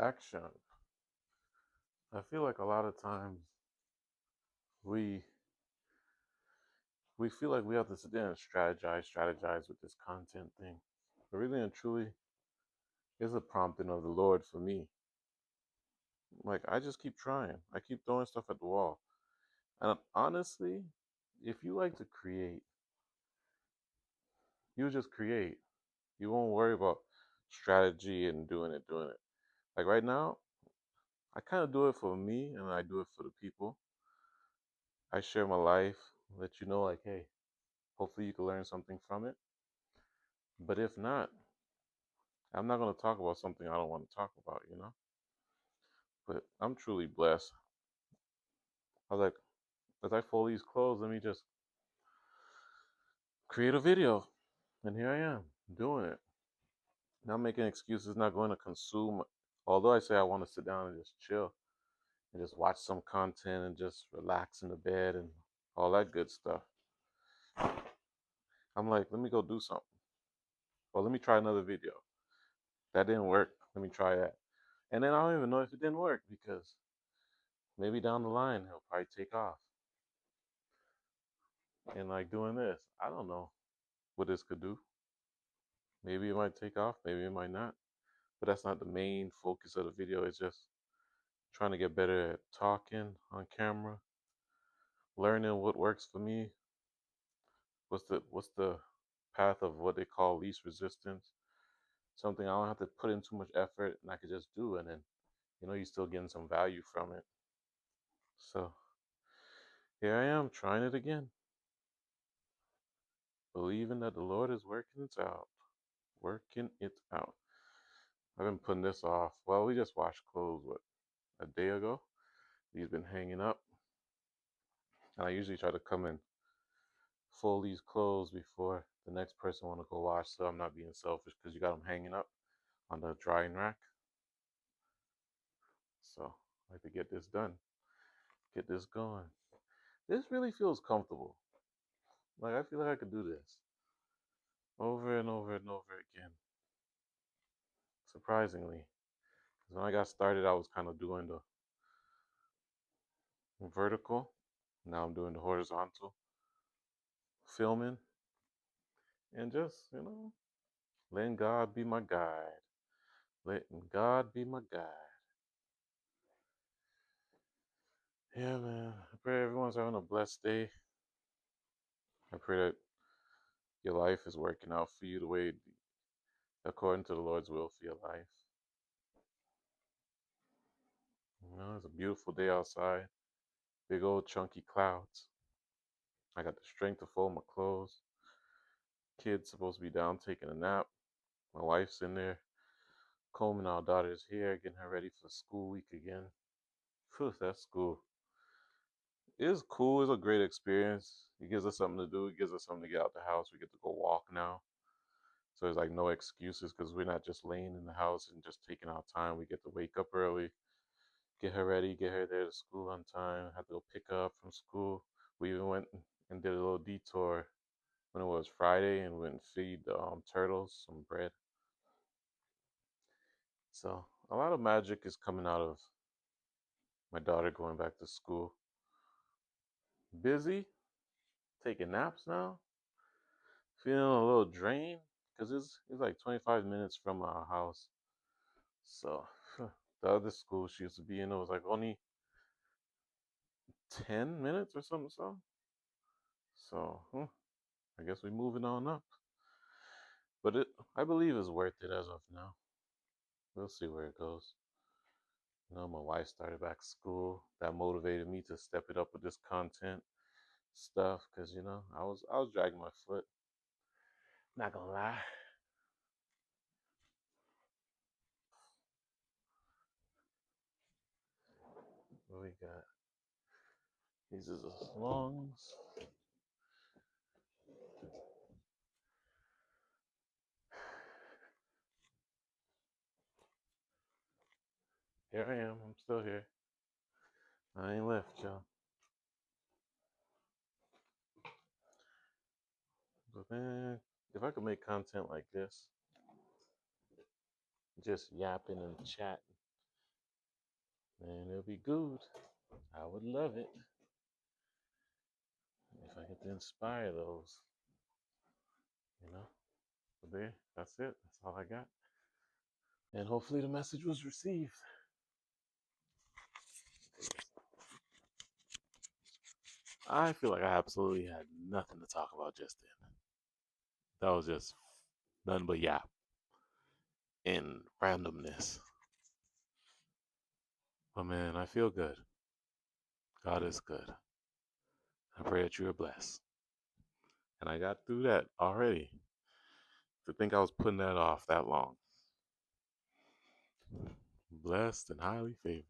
Action. I feel like a lot of times we we feel like we have to sit there and strategize with this content thing. But really and truly, it's a prompting of the Lord for me. Like I just keep trying. I keep throwing stuff at the wall. And honestly, if you like to create, you just create. You won't worry about strategy and doing it. Like right now, I kind of do it for me and I do it for the people. I share my life, let you know, like, hey, hopefully you can learn something from it. But if not, I'm not going to talk about something I don't want to talk about. But I'm truly blessed. I was like, as I fold these clothes, let me just create a video. And here I am doing it. Not making excuses, not going to consume. Although I say I want to sit down and just chill and just watch some content and just relax in the bed and all that good stuff. I'm like, let me go do something. Or let me try another video. That didn't work. Let me try that. And then I don't even know if it didn't work because maybe down the line he'll probably take off. And like doing this, I don't know what this could do. Maybe it might take off, maybe it might not. But that's not the main focus of the video. It's just trying to get better at talking on camera, learning what works for me. What's the path of what they call least resistance? Something I don't have to put in too much effort and I could just do, and then you're still getting some value from it. So here I am trying it again, believing that the Lord is working it out. Working it out. I've been putting this off. Well, we just washed clothes, what, a day ago? These been hanging up. And I usually try to come and fold these clothes before the next person want to go wash, so I'm not being selfish because you got them hanging up on the drying rack. So I like to get this done, get this going. This really feels comfortable. Like I feel like I could do this over and over and over again. Surprisingly, because when I got started, I was kind of doing the vertical. Now I'm doing the horizontal filming and just, letting God be my guide. Letting God be my guide. Yeah, man. I pray everyone's having a blessed day. I pray that your life is working out for you the way, according to the Lord's will for your life. It's a beautiful day outside. Big old chunky clouds. I got the strength to fold my clothes. Kid's supposed to be down taking a nap. My wife's in there combing our daughter's hair, getting her ready for school week again. Phew, that's school. It's cool. It's a great experience. It gives us something to do. It gives us something to get out the house. We get to go walk now. So there's like no excuses because we're not just laying in the house and just taking our time. We get to wake up early, get her ready, get her there to school on time. Have to go pick her up from school. We even went and did a little detour when it was Friday and went and feed the turtles some bread. So a lot of magic is coming out of my daughter going back to school. Busy, taking naps now, feeling a little drained because it's like 25 minutes from our house. So the other school she used to be in, it was like only 10 minutes or something. So I guess we're moving on up. But I believe it's worth it as of now. We'll see where it goes. My wife started back school. That motivated me to step it up with this content stuff because I was dragging my foot. Not gonna lie. What we got? These is the lungs. Here I am. I'm still here. I ain't left, y'all. But man, if I could make content like this, just yapping and chatting, Man, it'll be good. I would love it if I get to inspire those, you know. But there, that's it. That's all I got. And hopefully the message was received. I feel like I absolutely had nothing to talk about just then. That was just nothing but yap and randomness. But man, I feel good. God is good. I pray that you are blessed. And I got through that already. To think I was putting that off that long. Blessed and highly favored.